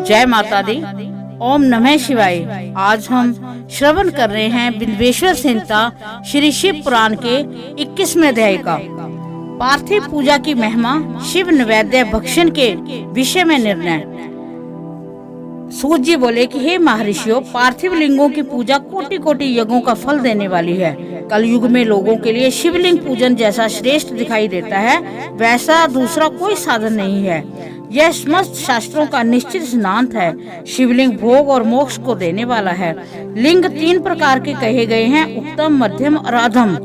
जय माता दी। ओम नमः शिवाय। आज हम श्रवण कर रहे हैं बिल्वेश्वर संहिता श्री शिव पुराण के 21वें अध्याय का पार्थिव पूजा की महिमा, शिव नैवेद्य भक्षण के विषय में निर्णय। सूत जी बोले कि हे महर्षियों, पार्थिव लिंगों की पूजा कोटि कोटि यज्ञों का फल देने वाली है। कलयुग में लोगों के लिए शिवलिंग पूजन जैसा श्रेष्ठ दिखाई देता है, वैसा दूसरा कोई साधन नहीं है। यह समस्त शास्त्रों का निश्चित सिद्धांत है। शिवलिंग भोग और मोक्ष को देने वाला है। लिंग 3 प्रकार के कहे गए हैं, उत्तम, मध्यम और अधम।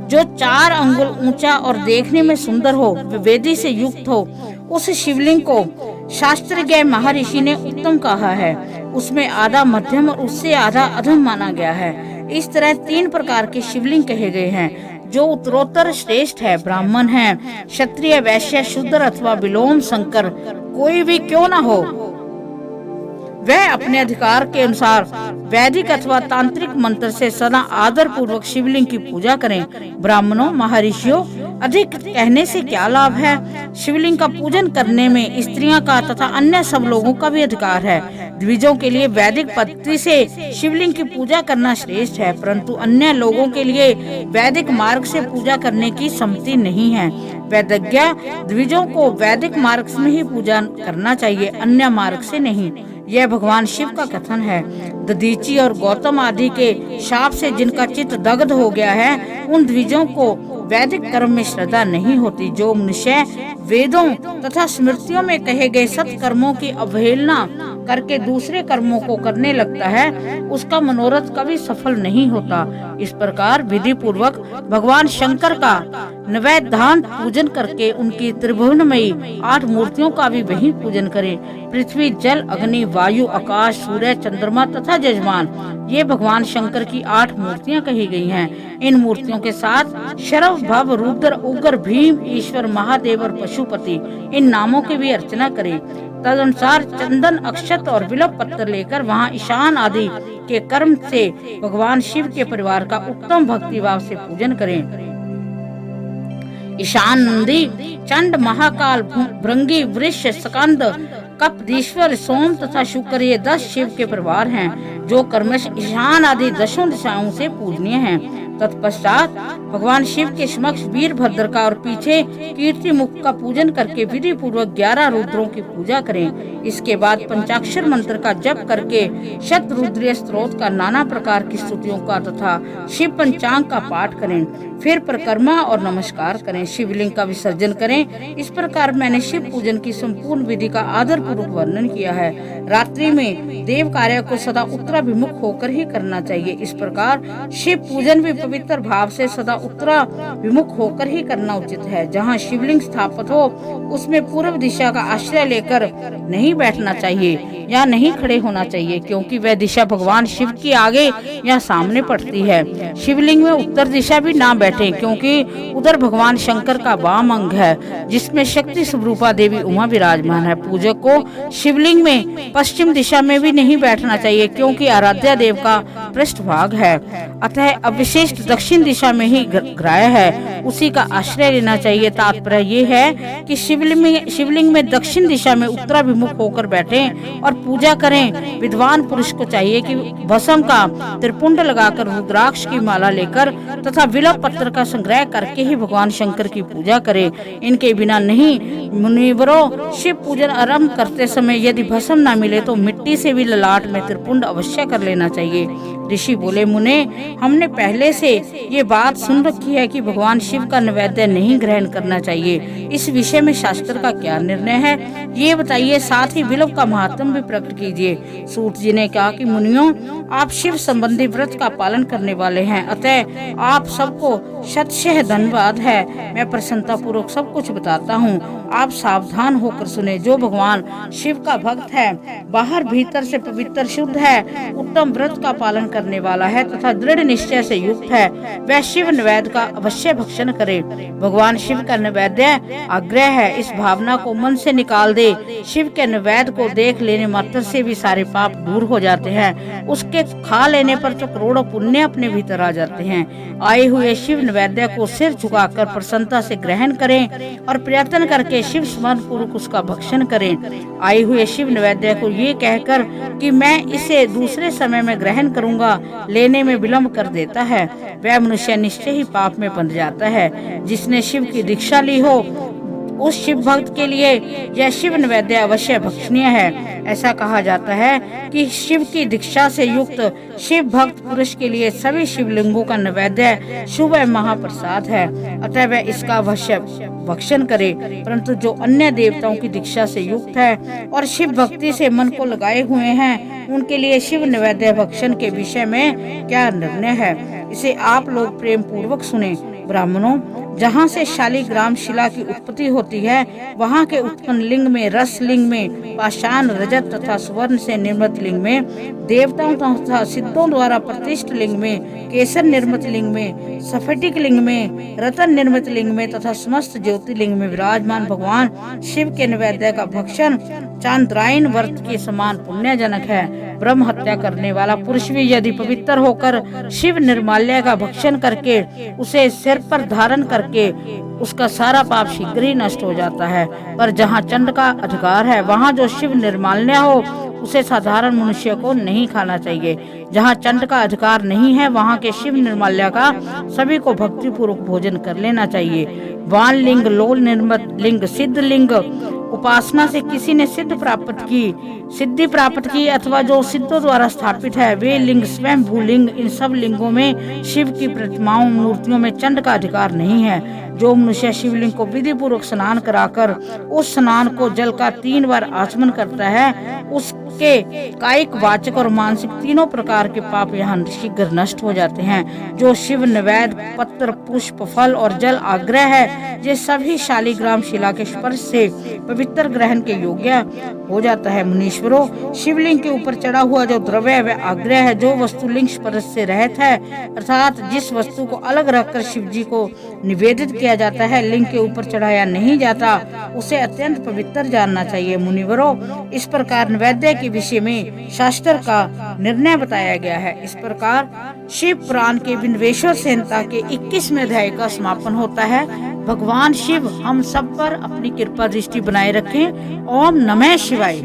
जो 4 अंगुल ऊंचा और देखने में सुंदर हो, वेदी से युक्त हो, उस शिवलिंग को शास्त्रज्ञ महर्षि ने उत्तम कहा है। उसमें आधा मध्यम और उससे आधा अधम माना गया है। इस तरह 3 प्रकार के शिवलिंग कहे गए हैं, जो उत्तरोत्तर श्रेष्ठ है। ब्राह्मण है, क्षत्रिय, वैश्य, शूद्र अथवा विलोम शंकर कोई भी क्यों न हो, वह अपने अधिकार के अनुसार वैदिक अथवा तांत्रिक मंत्र से सदा आदर पूर्वक शिवलिंग की पूजा करें। ब्राह्मणों, महर्षियों, अधिक कहने से क्या लाभ है। शिवलिंग का पूजन करने में स्त्रियां का तथा अन्य सब लोगों का भी अधिकार है। द्विजों के लिए वैदिक पद्धति से शिवलिंग की पूजा करना श्रेष्ठ है, परंतु अन्य लोगों के लिए वैदिक मार्ग से पूजा करने की सम्मति नहीं है। वैदज्ञ द्विजों को वैदिक मार्ग में ही पूजा करना चाहिए, अन्य मार्ग से नहीं। यह भगवान शिव का कथन है। दधीची और गौतम आदि के शाप से जिनका चित्त दग्ध हो गया है, उन द्विजों को वैदिक कर्म में श्रद्धा नहीं होती। जो मनुष्य वेदों तथा स्मृतियों में कहे गए सत्कर्मों की अवहेलना करके दूसरे कर्मों को करने लगता है, उसका मनोरथ कभी सफल नहीं होता। इस प्रकार विधि पूर्वक भगवान शंकर का नैवेद्यान्त पूजन करके उनकी त्रिभुवनमयी 8 मूर्तियों का भी वही पूजन करें। पृथ्वी, जल, अग्नि, वायु, आकाश, सूर्य, चंद्रमा तथा यजमान, ये भगवान शंकर की 8 मूर्तियां कही गई हैं। इन मूर्तियों के साथ शरव, भव, रुद्र, उग्र, भीम, ईश्वर, महादेव और पशुपति, इन नामों की भी अर्चना करें। तदनुसार चंदन, अक्षत और बिल्व पत्र लेकर वहाँ ईशान आदि के कर्म से भगवान शिव के परिवार का उत्तम भक्ति भाव से पूजन करें। ईशान नंदी, चंड, महाकाल, भृंगी, वृष, स्कंद, कपदीश्वर, सोम तथा शुक्र, ये 10 शिव के परिवार हैं, जो क्रमश ईशान आदि 10 दिशाओं से पूजनीय हैं। तत्पश्चात भगवान शिव के समक्ष वीरभद्र का और पीछे कीर्ति मुख का पूजन करके विधि पूर्वक 11 रुद्रों की पूजा करें। इसके बाद पंचाक्षर मंत्र का जप करके शतरुद्रीय स्तोत्र का, नाना प्रकार की स्तुतियों का तथा शिव पंचांग का पाठ करें। फिर परिक्रमा और नमस्कार करें, शिवलिंग का विसर्जन करें। इस प्रकार मैंने शिव पूजन की संपूर्ण विधि का आदर पूर्वक वर्णन किया है। रात्रि में देव कार्य को सदा उत्तराभिमुख होकर ही करना चाहिए। इस प्रकार शिव पूजन भी पवित्र भाव से सदा उत्तराभिमुख होकर ही करना उचित है। जहाँ शिवलिंग स्थापित हो, उसमें पूर्व दिशा का आश्रय लेकर नहीं बैठना चाहिए या नहीं खड़े होना चाहिए, क्योंकि वह दिशा भगवान शिव की आगे या सामने पड़ती है। शिवलिंग में उत्तर दिशा भी ना बैठे, क्योंकि उधर भगवान शंकर का वाम अंग है, जिसमें शक्ति स्वरूपा देवी उमा विराजमान है। पूजक को शिवलिंग में पश्चिम दिशा में भी नहीं बैठना चाहिए, क्योंकि आराध्या देव का पृष्ठभाग है। अतः अविशिष्ट दक्षिण दिशा में ही ग्राह्य है, उसी का आश्रय लेना चाहिए। तात्पर्य ये है कि शिवलिंग में दक्षिण दिशा में उत्तराभिमुख होकर बैठें और पूजा करें। विद्वान पुरुष को चाहिए कि भस्म का त्रिपुंड लगाकर, रुद्राक्ष की माला लेकर तथा बिल्व पत्र का संग्रह करके ही भगवान शंकर की पूजा करें। इनके बिना नहीं। मुनिवरों, शिव पूजन आरंभ करते समय यदि भस्म न मिले तो मिट्टी से भी ललाट में त्रिपुंड अवश्य कर लेना चाहिए। ऋषि बोले, मुने, हमने पहले से ये बात सुन रखी है कि भगवान शिव का नैवेद्य नहीं ग्रहण करना चाहिए। इस विषय में शास्त्र का क्या निर्णय है, ये बताइए। साथ ही बिल्व का महत्व भी प्रकट कीजिए। सूत जी ने कहा कि मुनियों, आप शिव संबंधी व्रत का पालन करने वाले हैं, अतः आप सबको शतशः धन्यवाद है। मैं प्रसन्नता पूर्वक सब कुछ बताता हूँ, आप सावधान होकर सुने। जो भगवान शिव का भक्त है, बाहर भीतर से पवित्र शुद्ध है, उत्तम व्रत का पालन करने वाला है तथा दृढ़ निश्चय से युक्त है, वह शिव नैवेद्य का अवश्य भक्षण करे। भगवान शिव का नैवेद्य आग्रह है, इस भावना को मन से निकाल दे। शिव के नैवेद्य को देख लेने मात्र से भी सारे पाप दूर हो जाते हैं। उसके खा लेने पर तो करोड़ों पुण्य अपने भीतर आ जाते हैं। आए हुए शिव नैवेद्य को सिर झुकाकर प्रसन्नता से ग्रहण करें और प्रयत्न करके शिव स्मरण पूर्वक उसका भक्षण करें। आए हुए शिव नैवेद्य को ये कहकर कि मैं इसे दूसरे समय में ग्रहण करूंगा, लेने में विलंब कर देता है, वह मनुष्य निश्चय ही पाप में बंध जाता है। जिसने शिव की दीक्षा ली हो उस शिव भक्त के लिए यह शिव नैवेद्य अवश्य भक्षणीय है। ऐसा कहा जाता है कि शिव की दीक्षा से युक्त शिव भक्त पुरुष के लिए सभी शिवलिंगों का नैवेद्य शुभ महाप्रसाद है, अतः वह इसका अवश्य भक्षण करे। परंतु जो अन्य देवताओं की दीक्षा से युक्त है और शिव भक्ति से मन को लगाए हुए हैं, उनके लिए शिव नैवेद्य भक्षण के विषय में क्या निर्णय है, इसे आप लोग प्रेम पूर्वक सुने। ब्राह्मणों, जहाँ से शालिग्राम शिला की उत्पत्ति होती है, वहाँ के उत्पन्न लिंग में, रस लिंग में, पाषाण, रजत तथा स्वर्ण से निर्मित लिंग में, देवताओं तथा सिद्धों द्वारा प्रतिष्ठित लिंग में, केसर निर्मित लिंग में, स्फटिक लिंग में, रतन निर्मित लिंग में तथा समस्त ज्योतिर्लिंग में विराजमान भगवान शिव के नैवेद्य का भक्षण चांद्रायन व्रत के समान पुण्यजनक है। ब्रह्म हत्या करने वाला पुरुष भी यदि पवित्र होकर शिव निर्माल्य का भक्षण करके उसे सिर पर धारण करके उसका सारा पाप शीघ्र ही नष्ट हो जाता है। पर जहाँ चंड का अधिकार है, वहाँ जो शिव निर्माल्य हो उसे साधारण मनुष्य को नहीं खाना चाहिए। जहाँ चंड का अधिकार नहीं है, वहाँ के शिव निर्माल्य का सभी को भक्ति पूर्वक भोजन कर लेना चाहिए। वान लिंग, लोल निर्मित लिंग, सिद्ध लिंग, उपासना से किसी ने सिद्धि प्राप्त की अथवा जो सिद्धों द्वारा स्थापित है, वे लिंग स्वयं भूलिंग, इन सब लिंगों में शिव की प्रतिमाओं मूर्तियों में चंड का अधिकार नहीं है। जो मनुष्य शिवलिंग को विधि पूर्वक स्नान कराकर उस स्नान को जल का 3 बार आचमन करता है, उसके कायिक, वाचक और मानसिक तीनों प्रकार के पाप यहाँ शीघ्र नष्ट हो जाते हैं। जो शिव नैवेद्य पत्र, पुष्प, फल और जल आग्रह है, ये सभी शालिग्राम शिला के स्पर्श से पवित्र ग्रहण के योग्य हो जाता है। मुनीश्वरों, शिवलिंग के ऊपर चढ़ा हुआ जो द्रव्य वह आग्रह है, जो वस्तु लिंग स्पर्श से रहित है, अर्थात जिस वस्तु को अलग रखकर शिव जी को निवेदित किया जाता है, लिंग के ऊपर चढ़ाया नहीं जाता, उसे अत्यंत पवित्र जानना चाहिए। मुनिवरों, इस प्रकार नैवेद्य के विषय में शास्त्र का निर्णय बताया गया है। इस प्रकार शिव पुराण के बिंदवेश्वर संहिता के 21वें अध्याय का समापन होता है। भगवान शिव हम सब पर अपनी कृपा दृष्टि बनाए रखें। ओम नमः शिवाय।